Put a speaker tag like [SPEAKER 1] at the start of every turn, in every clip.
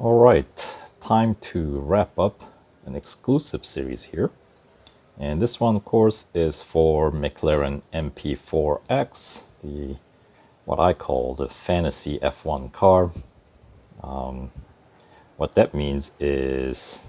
[SPEAKER 1] Alright, time to wrap up an exclusive series here. And this one, of course, is for McLaren MP4-X, what I call the fantasy F1 car. What that means is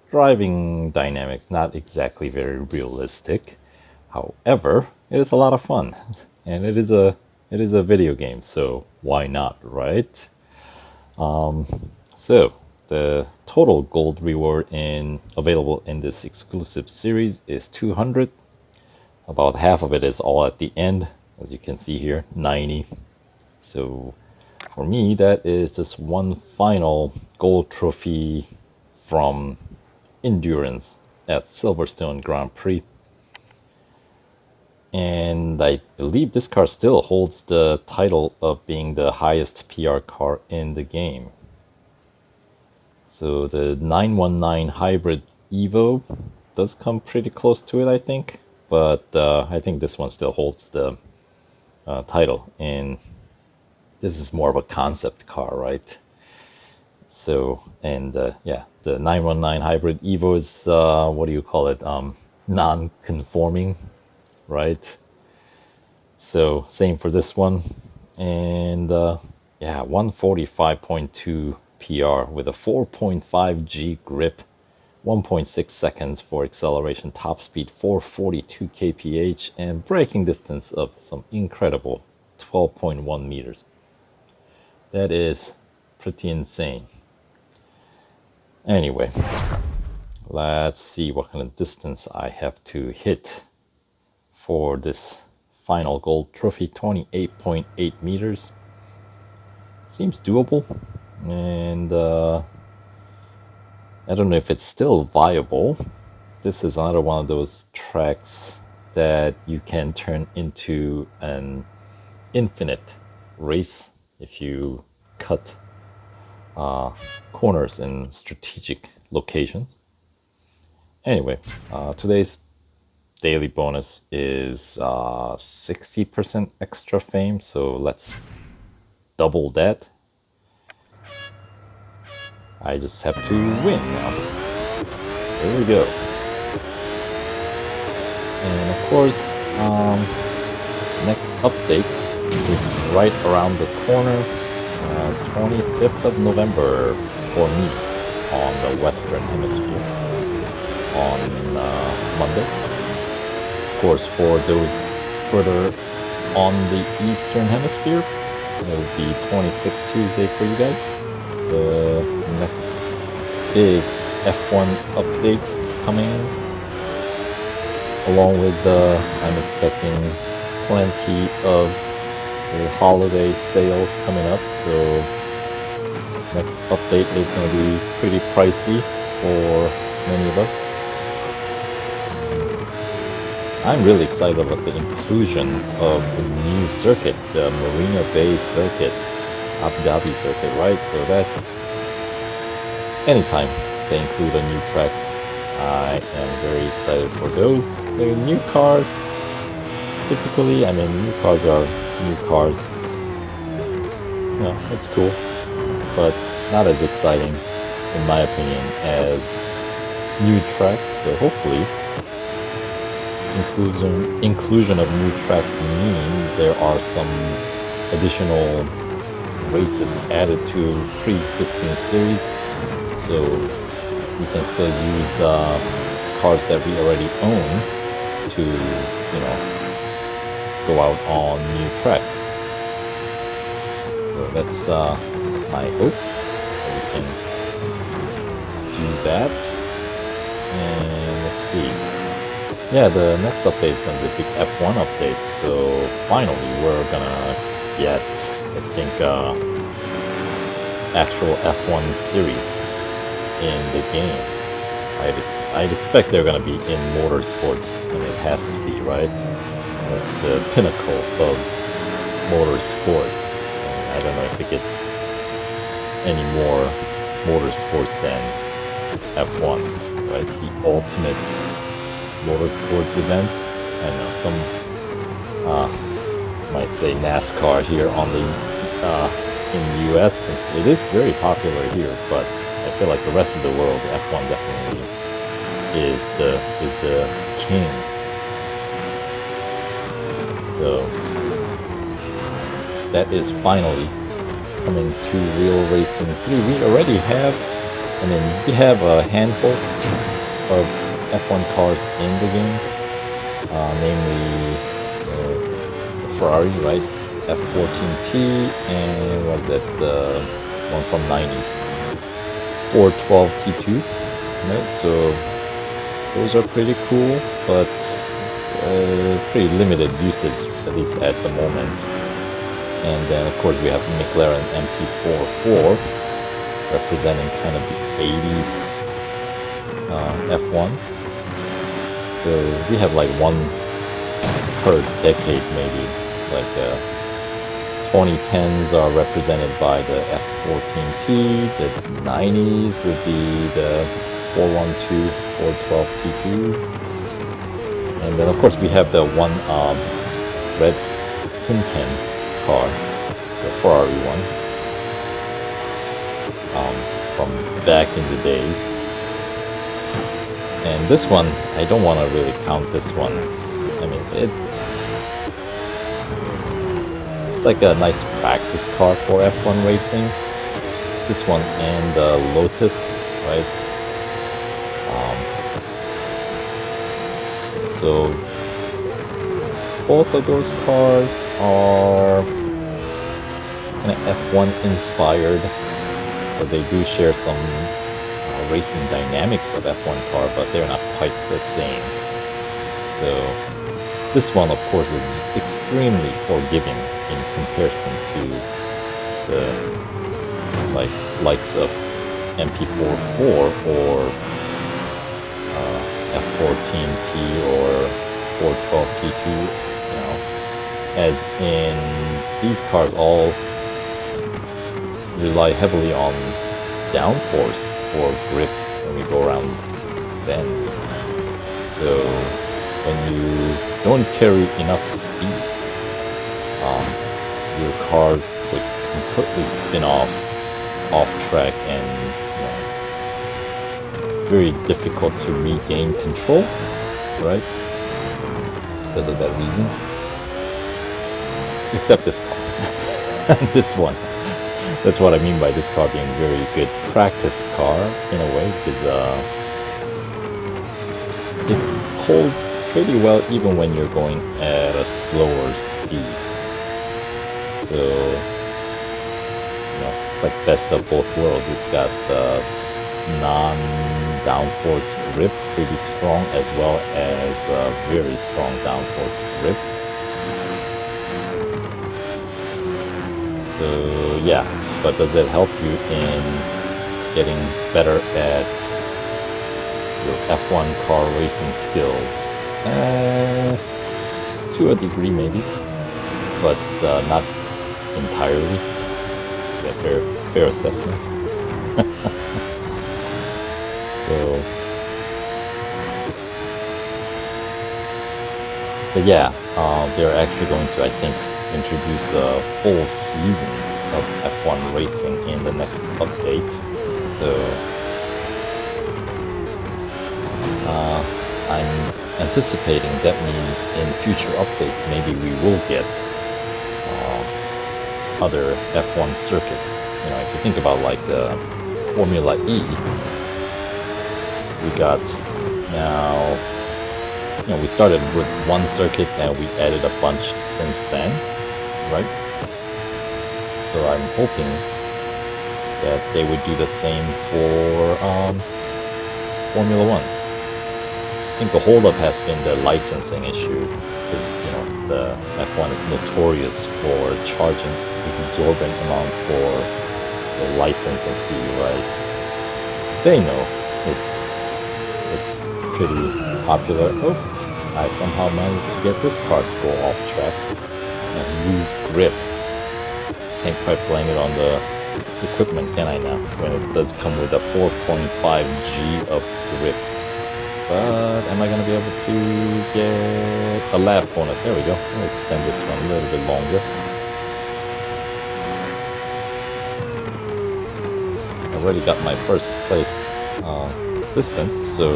[SPEAKER 1] driving dynamics not exactly very realistic. However, it is a lot of fun, and it is a video game, so why not, right? So the total gold reward available in this exclusive series is 200. About half of it is all at the end, as you can see here, 90. So for me, that is just one final gold trophy from Endurance at Silverstone Grand Prix. And I believe this car still holds the title of being the highest PR car in the game. So the 919 Hybrid Evo does come pretty close to it, I think. But I think this one still holds the title. And this is more of a concept car, right? So, and yeah, the 919 Hybrid Evo is, what do you call it? Non-conforming, right? So same for this one. And yeah, 145.2 PR with a 4.5 G grip, 1.6 seconds for acceleration, top speed 442 kph, and braking distance of some incredible 12.1 meters. That is pretty insane. Anyway, let's see what kind of distance I have to hit for this final gold trophy. 28.8 meters. Seems doable. And I don't know if it's still viable. This is another one of those tracks that you can turn into an infinite race if you cut corners in strategic locations. Anyway, today's daily bonus is 60% extra fame, so let's double that. I just have to win now. Here we go. And of course, next update is right around the corner, 25th of November for me on the Western Hemisphere on Monday. Of course, for those further on the Eastern Hemisphere, it will be 26th Tuesday for you guys. The next big F1 update coming, along with I'm expecting plenty of the holiday sales coming up, so next update is going to be pretty pricey for many of us. I'm really excited about the inclusion of the new circuit, the Marina Bay circuit, Abu Dhabi circuit, right? So that's anytime they include a new track, I am very excited for those. The new cars, typically, I mean, new cars are new cars. You know, it's cool, but not as exciting, in my opinion, as new tracks. So hopefully, inclusion of new tracks mean there are some additional races added to pre-existing series, so we can still use cars that we already own to, you know, go out on new tracks. So that's my hope that we can do that. And let's see. Yeah, the next update is going to be a big F1 update. So finally, we're gonna get, I think, actual F1 series in the game. I'd expect they're going to be in motorsports, and it has to be, right? That's the pinnacle of motorsports. And I don't know if it gets any more motorsports than F1, right? The ultimate motorsports event. I know some might say NASCAR here on the in the US, since it is very popular here, but I feel like the rest of the world, F1 definitely is the king. So that is finally coming to Real Racing 3. We already have, we have a handful of F1 cars in the game, namely the Ferrari, right? F14T, and what is that? The one from 90s, 412T2. Right? So those are pretty cool, but pretty limited usage, at least at the moment. And then of course we have McLaren MP4-X representing kind of the 80s F1. So we have like one per decade maybe, like 2010s are represented by the F14T, the 90s would be the 412, 412T2, and then of course we have the one red tin can car, the Ferrari one, from back in the day. And this one, I don't want to really count this one. I mean, it's like a nice practice car for F1 racing. This one and the Lotus, right? So both of those cars are kind of F1 inspired, but they do share some racing dynamics of F1 car, but they're not quite the same. So this one, of course, is extremely forgiving in comparison to the likes of MP4-X or F14T or 412T2, as in these cars all rely heavily on downforce for grip when we go around bends. So when you don't carry enough speed, your car would completely spin off track, and very difficult to regain control, right? Because of that reason. Except this car. This one. That's what I mean by this car being a very good practice car in a way, because it holds pretty well even when you're going at a slower speed. So it's like best of both worlds. It's got the non-downforce grip pretty strong, as well as a very strong downforce grip. So yeah, but does it help you in getting better at your F1 car racing skills? To a degree maybe, but not entirely. Yeah, fair assessment. So, but yeah, they're actually going to, I think, introduce a full season of F1 racing in the next update. So I'm anticipating that means in future updates maybe we will get other F1 circuits. If you think about like the Formula E, we got now, we started with one circuit and we added a bunch since then, right? So I'm hoping that they would do the same for Formula 1. I think the holdup has been the licensing issue, because the F1 is notorious for charging exorbitant amount for the licensing fee, right? They know it's pretty popular. Oh, I somehow managed to get this car to go off track and lose grip. Can't quite blame it on the equipment, can I now? When it does come with a 4.5 G of grip. But am I going to be able to get a lap bonus? There we go. I'll extend this one a little bit longer. already got my first place distance, so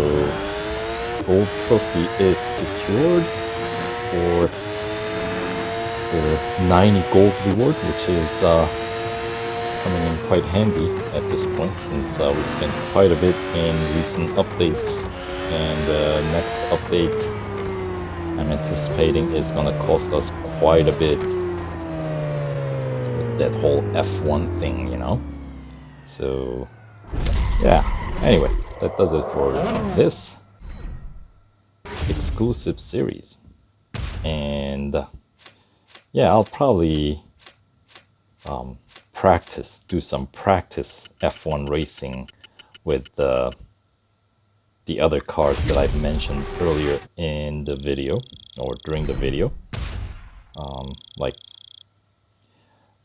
[SPEAKER 1] gold trophy is secured for the 90 gold reward, which is coming in quite handy at this point, since we spent quite a bit in recent updates, and the next update I'm anticipating is gonna cost us quite a bit with that whole F1 thing, you know? So, yeah. Anyway, that does it for this exclusive series. And yeah, I'll probably do some practice F1 racing with the other cars that I've mentioned earlier in the video or during the video, like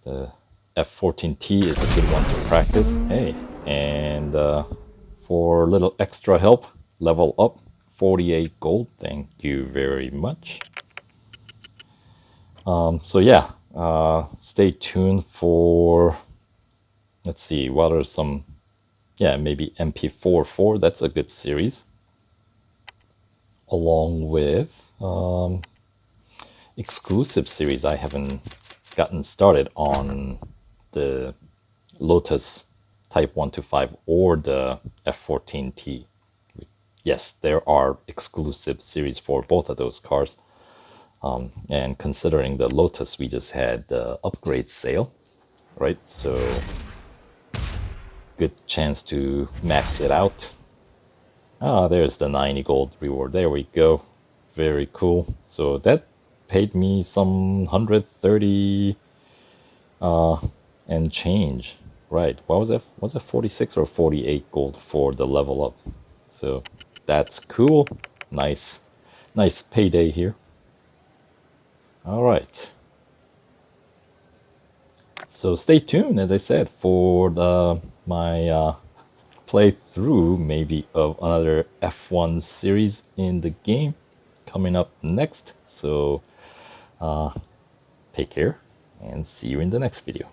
[SPEAKER 1] the F14T is a good one to practice. Hey, and for a little extra help, level up 48 gold. Thank you very much. So yeah, stay tuned for, let's see, what are some, yeah, maybe MP4-4, that's a good series. Along with exclusive series I haven't gotten started on, the Lotus Type 125 or the F14T. Yes, there are exclusive series for both of those cars. And considering the Lotus, we just had the upgrade sale, right? So good chance to max it out. Ah, there's the 90 gold reward. There we go. Very cool. So that paid me some 130 and change. Right. What was it? Was it 46 or 48 gold for the level up? So that's cool. Nice payday here. All right. So stay tuned, as I said, for my playthrough maybe of another F1 series in the game coming up next. So take care and see you in the next video.